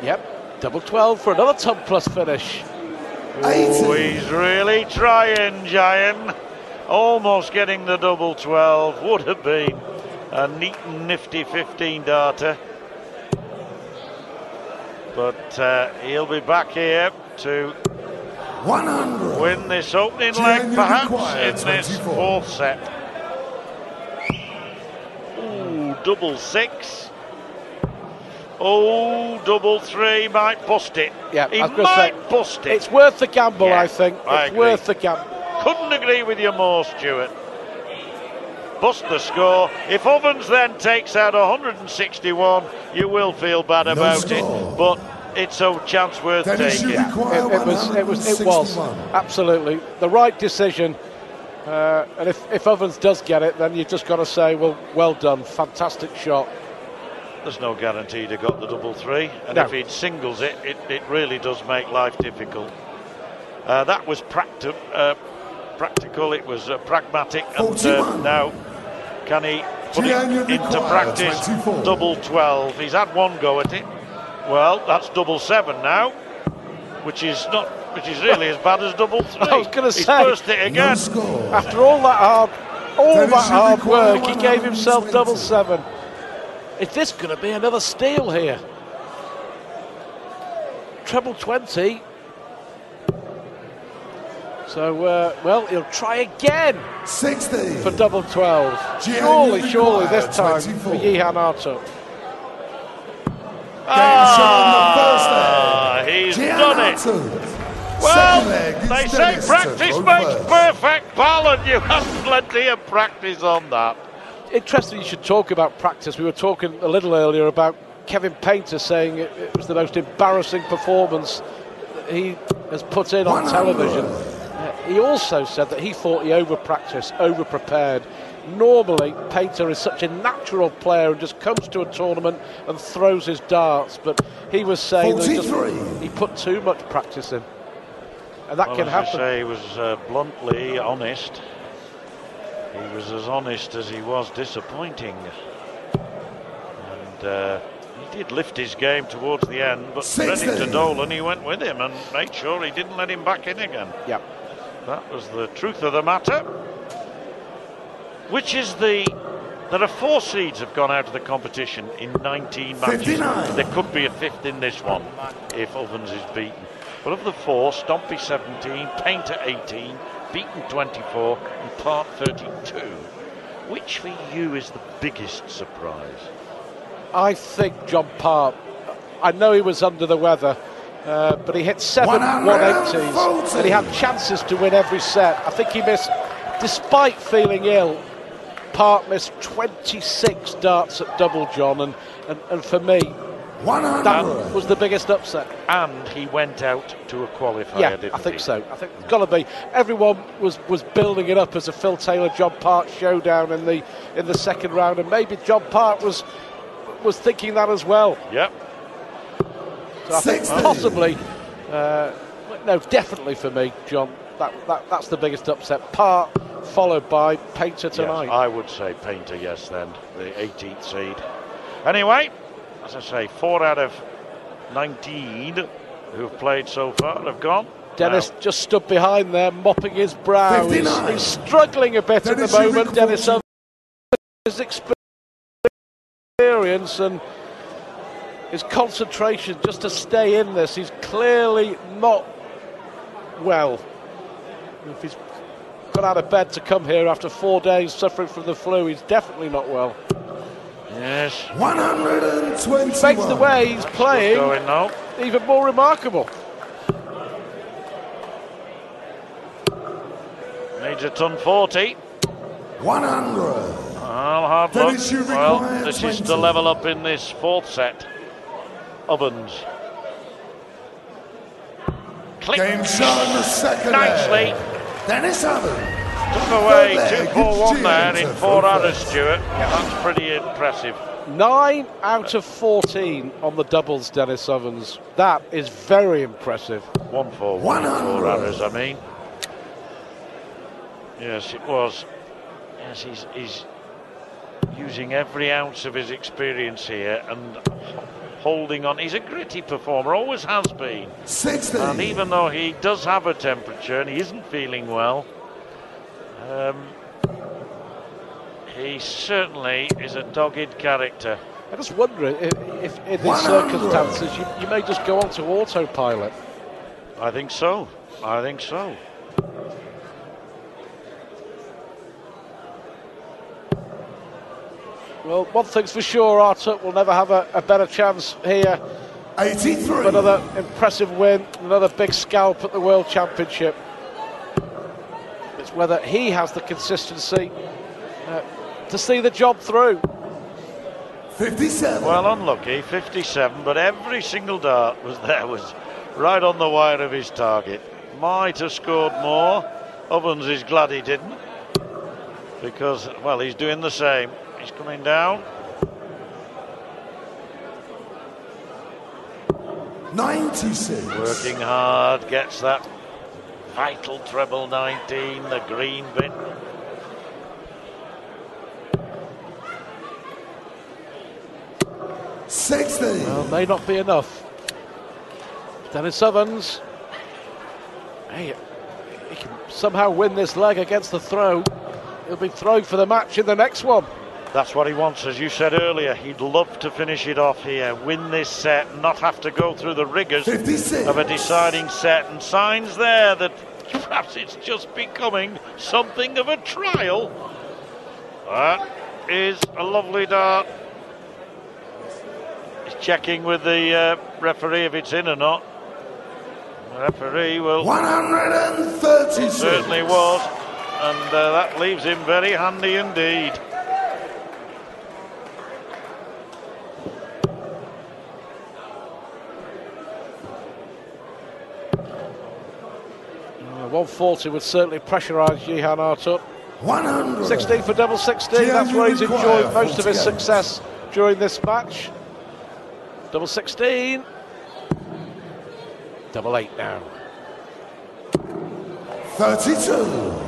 Yep, double 12 for another top plus finish. Oh, he's really trying, Giant. Almost getting the double 12. Would have been a neat and nifty 15-darter. But he'll be back here to 100. win this opening leg, perhaps, in this fourth set. Ooh, double 6. Oh, double 3 might bust it. Yeah, he might bust it. It's worth the gamble, yeah, I think. It's worth the gamble. Couldn't agree with you more, Stuart. Bust the score. If Ovens then takes out 161, you will feel bad about it, but it's a chance worth taking. It was absolutely the right decision. And if Ovens does get it, then you've just got to say, well done, fantastic shot. There's no guarantee he'd have got the double 3, and if he'd singles it, it really does make life difficult. That was practical, it was pragmatic, and now can he put it into practice? Double 12. He's had one go at it. Well, that's double 7 now, which is really as bad as double 3. I was going to say, he's burst it again. After all that hard work, he gave himself double 7. Is this going to be another steal here? Treble 20. So, well, he'll try again 60 for double 12. Surely this time for Yihan Artiut. He's done it. Well, they say practice makes perfect, Paul, and you have plenty of practice on that. Interesting you should talk about practice. We were talking a little earlier about Kevin Painter saying it was the most embarrassing performance that he has put in on television. He also said that he thought he over-practiced, over-prepared. Normally, Painter is such a natural player and just comes to a tournament and throws his darts, but he was saying that he put too much practice in. And that can happen. He was bluntly honest. He was as honest as he was disappointing. And he did lift his game towards the end, but credit to Dolan, he went with him and made sure he didn't let him back in again. Yep. That was the truth of the matter. Which is there are 4 seeds have gone out of the competition in 19 matches. 59. There could be a 5th in this one if Ovens is beaten. But of the 4, Stompy 17, Painter 18, Beaton 24 and Part 32. Which for you is the biggest surprise? I think John Part. I know he was under the weather, but he hit 7 180s and he had chances to win every set. I think he missed, despite feeling ill, Part missed 26 darts at double, John, and for me, that was the biggest upset. And he went out to a qualifier, yeah, didn't I think he? so. I think it's got to be. Everyone was building it up as a Phil Taylor John Part showdown in the second round, and maybe John Part was thinking that as well. Yep. So I think possibly, no, definitely for me, John. That's the biggest upset. Part followed by Painter tonight. Yes, I would say Painter, yes, then, the 18th seed. Anyway, as I say, 4 out of 19 who've played so far have gone. Dennis just stood behind there, mopping his brow. He's struggling a bit at the moment. Dennis, his experience and his concentration just to stay in this. He's clearly not well. If he's got out of bed to come here after 4 days suffering from the flu, he's definitely not well. Yes. 121. Which makes the way he's playing even more remarkable. Major ton 40. 100. Well, hard luck. Well, this is to level up in this 4th set. Ovens. Click. Game shot in the second nicely. Dennis Ovens. Took away 2-4-1 there in 4 others, Stuart. That's pretty impressive. 9 out of 14 on the doubles, Dennis Ovens. That is very impressive. 1-4-1 4 others, I mean. Yes, it was. Yes, he's using every ounce of his experience here, and holding on. He's a gritty performer, always has been. 60. And even though he does have a temperature and he isn't feeling well, he certainly is a dogged character. I just wonder if in these circumstances you may just go on to autopilot. I think so. I think so. Well, one thing's for sure, Artiut will never have a better chance here. 83. Another impressive win, another big scalp at the World Championship. It's whether he has the consistency to see the job through. 57. Well, unlucky, 57, but every single dart was right on the wire of his target. Might have scored more. Ovens is glad he didn't, because, well, he's doing the same. He's coming down. 96. Working hard, gets that vital treble 19, the green bit. Well, may not be enough. Dennis Ovens. Hey, he can somehow win this leg against the throw. He'll be throwing for the match in the next one. That's what he wants, as you said earlier. He'd love to finish it off here, win this set, not have to go through the rigours 56. of a deciding set. And signs there that perhaps it's just becoming something of a trial. That is a lovely dart. He's checking with the referee if it's in or not. The referee will. 136. It certainly was, and that leaves him very handy indeed. Uh, 140 would certainly pressurise Jihan Artiut. 100. 16 for double 16, that's where he's enjoyed most of his success during this match. Double 16. Double 8 now. 32.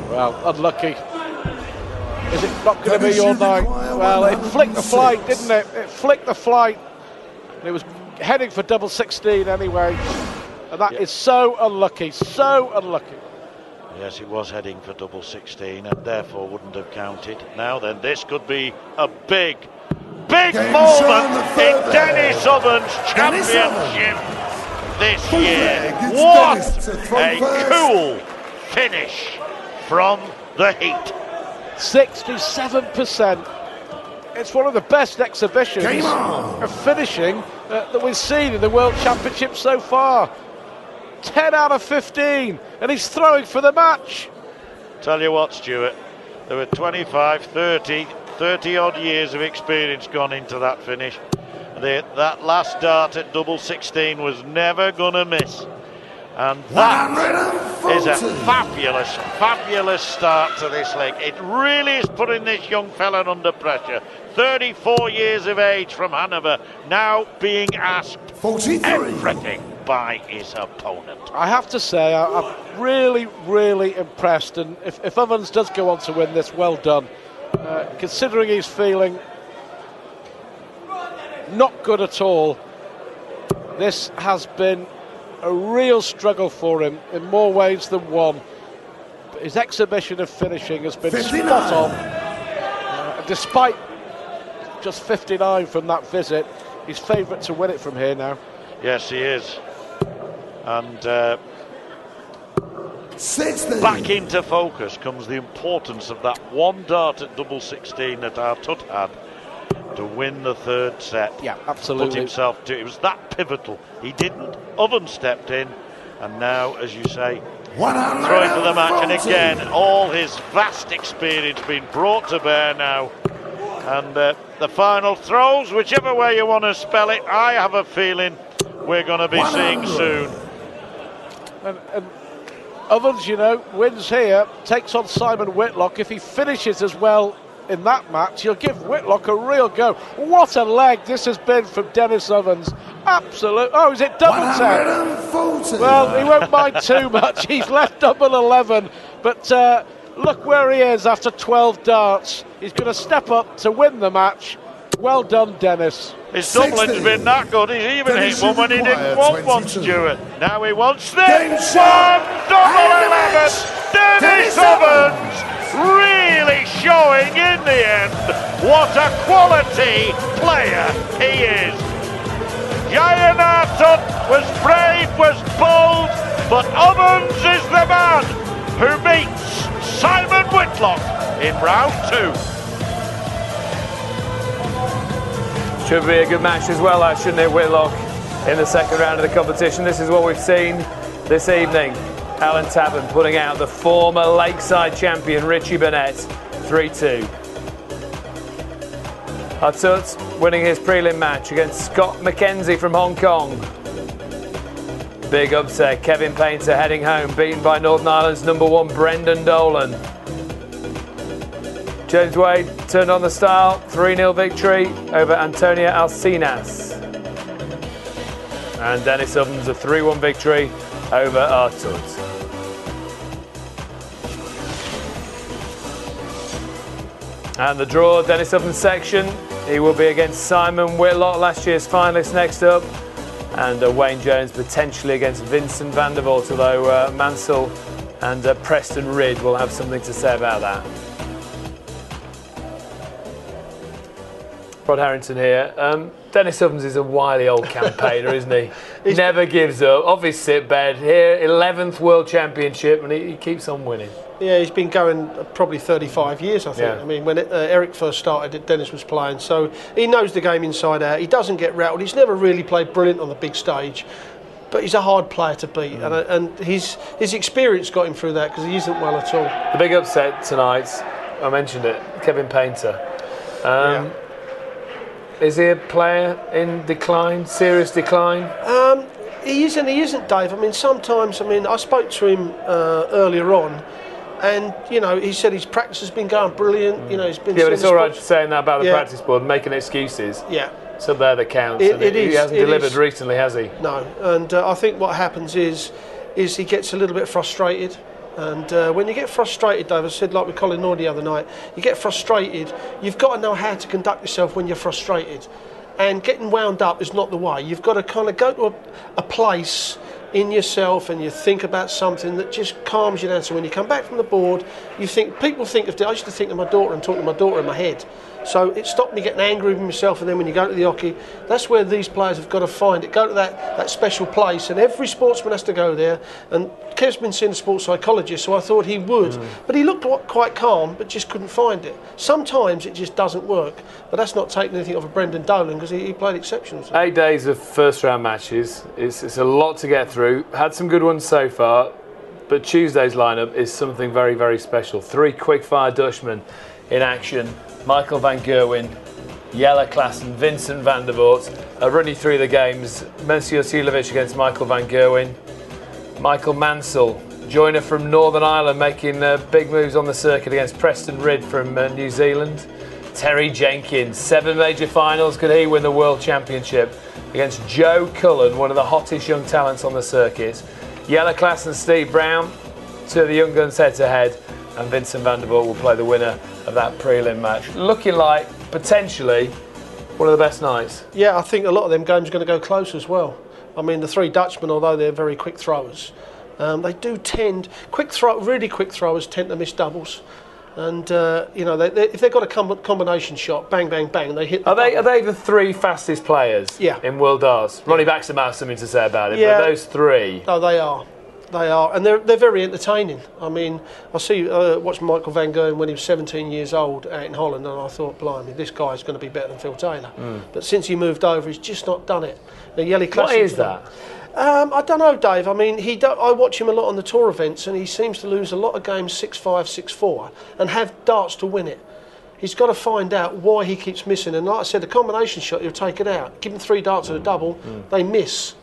Well, unlucky. Is it not going to be your night? Well, it flicked the flight, didn't it? It flicked the flight. It was heading for double 16 anyway. And that is so unlucky, so unlucky. Yes, he was heading for double 16 and therefore wouldn't have counted. Now then, this could be a big moment in Dennis Ovens' championship this year. What a cool finish from the heat. 67%. It's one of the best exhibitions of finishing that we've seen in the World Championship so far. 10 out of 15, and he's throwing for the match. Tell you what, Stuart, there were 25, 30 odd years of experience gone into that finish. That last dart at double 16 was never gonna miss, and that is a fabulous start to this leg. It really is putting this young fella under pressure. 34 years of age from Hanover, now being asked 43. everything by his opponent. I have to say, I'm really impressed, and if Ovens does go on to win this, well done. Considering he's feeling not good at all, this has been a real struggle for him in more ways than one. But his exhibition of finishing has been 59. spot on. Despite just 59 from that visit, he's favourite to win it from here now. Yes, he is. And 60. back into focus comes the importance of that one dart at double 16 that Artiut had to win the third set. Yeah, absolutely. Put himself to it. Was that pivotal. He didn't. Oven stepped in, and now, as you say, throwing for the match. And again, all his vast experience being brought to bear now. And the final throws, whichever way you want to spell it, I have a feeling we're going to be seeing soon. And Ovens, you know, wins here, takes on Simon Whitlock. If he finishes as well in that match, he'll give Whitlock a real go. What a leg this has been from Dennis Ovens. Absolute. Oh, is it double 10? Well, he won't mind too much. He's left double 11. But look where he is after 12 darts. He's going to step up to win the match. Well done, Dennis. His Dublin's been that good. He's even hit one when he didn't want one, Stuart. Now he wants this one. Double 11. Dennis Ovens really showing in the end what a quality player he is. Giant Artiut was brave, was bold, but Ovens is the man who beats Simon Whitlock in round 2. Should be a good match as well, shouldn't it, Whitlock, in the second round of the competition. This is what we've seen this evening. Alan Tappan putting out the former Lakeside champion Richie Burnett, 3-2. Artiut winning his prelim match against Scott McKenzie from Hong Kong. Big upset, Kevin Painter heading home, beaten by Northern Ireland's #1 Brendan Dolan. James Wade turned on the style, 3-0 victory over Antonio Alcinas. And Dennis Ovens a 3-1 victory over Artiut. And the draw, Dennis Ovens section, he will be against Simon Whitlock, last year's finalist next up. And Wayne Jones potentially against Vincent van der Voort, although Mansell and Preston Ridd will have something to say about that. Rod Harrington here. Dennis Ovens is a wily old campaigner, isn't he? He never gives up. Off his sickbed here, 11th World Championship, and he keeps on winning. Yeah, he's been going probably 35 years, I think. Yeah. I mean, when Eric first started, Dennis was playing, so he knows the game inside out. He doesn't get rattled. He's never really played brilliant on the big stage, but he's a hard player to beat, and his experience got him through that because he isn't well at all. The big upset tonight, I mentioned it, Kevin Painter. Yeah. Is he a player in decline, serious decline? He isn't, Dave. I mean, sometimes, I spoke to him earlier on, and, you know, he said his practice has been going brilliant. You know, he's been... Yeah, but it's all right saying that about the practice board, making excuses. Yeah. So there that counts. He hasn't delivered recently, has he? No, and I think what happens is he gets a little bit frustrated. And when you get frustrated, Dave, I said like with Colin Noy the other night, you get frustrated, you've got to know how to conduct yourself when you're frustrated. And getting wound up is not the way. You've got to kind of go to a place in yourself and you think about something that just calms you down. So when you come back from the board, you think, people think of, I used to think of my daughter and talk to my daughter in my head. So it stopped me getting angry with myself, and then when you go to the hockey, that's where these players have got to find it. Go to that special place, and every sportsman has to go there. And Kev's been seeing a sports psychologist, so I thought he would. But he looked quite calm, but just couldn't find it. Sometimes it just doesn't work, but that's not taking anything off of Brendan Dolan because he played exceptional. 8 days of first round matches, it's a lot to get through. Had some good ones so far, but Tuesday's lineup is something very, very special. 3 quick-fire Dutchmen in action. Michael van Gerwen, Jelle Klaassen, Vincent van der Voort. I'll run you through the games. Mensur Suljovic against Michael van Gerwen. Michael Mansell, joiner from Northern Ireland, making big moves on the circuit against Preston Ridd from New Zealand. Terry Jenkins, 7 major finals. Could he win the World Championship against Joe Cullen, one of the hottest young talents on the circuit. Jelle Klaassen and Steve Brown, 2 of the young guns head-to-head. And Vincent van der Voort will play the winner of that prelim match. Looking like, potentially, one of the best nights. Yeah, I think a lot of them games are going to go close as well. I mean, the 3 Dutchmen, although they're very quick throwers, they do tend... really quick throwers tend to miss doubles. And, you know, if they've got a combination shot, bang, bang, bang, they hit the Are they the 3 fastest players in World Darts? Ronnie Baxter might have something to say about it, but those 3... Oh, they are. They are, and they're very entertaining. I mean, I watched Michael van Gerwen when he was 17 years old out in Holland, and I thought, blimey, this guy's going to be better than Phil Taylor. But since he moved over, he's just not done it. What is that? I don't know, Dave. I mean, I watch him a lot on the tour events, and he seems to lose a lot of games 6-5, 6-4, and have darts to win it. He's got to find out why he keeps missing. And like I said, the combination shot, he'll take it out. Give him 3 darts at a double, they miss.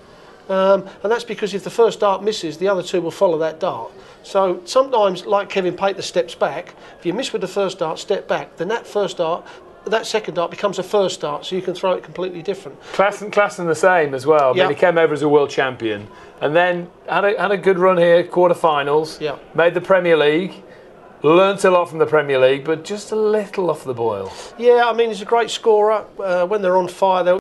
And that's because if the first dart misses, the other 2 will follow that dart. So sometimes, like Kevin Painter steps back, if you miss with the first dart, step back, then that second dart becomes a first dart, so you can throw it completely different. Klaassen the same as well. I mean, he came over as a world champion and then had a good run here, quarterfinals, made the Premier League. Learnt a lot from the Premier League, but just a little off the boil. Yeah, I mean, he's a great scorer. When they're on fire,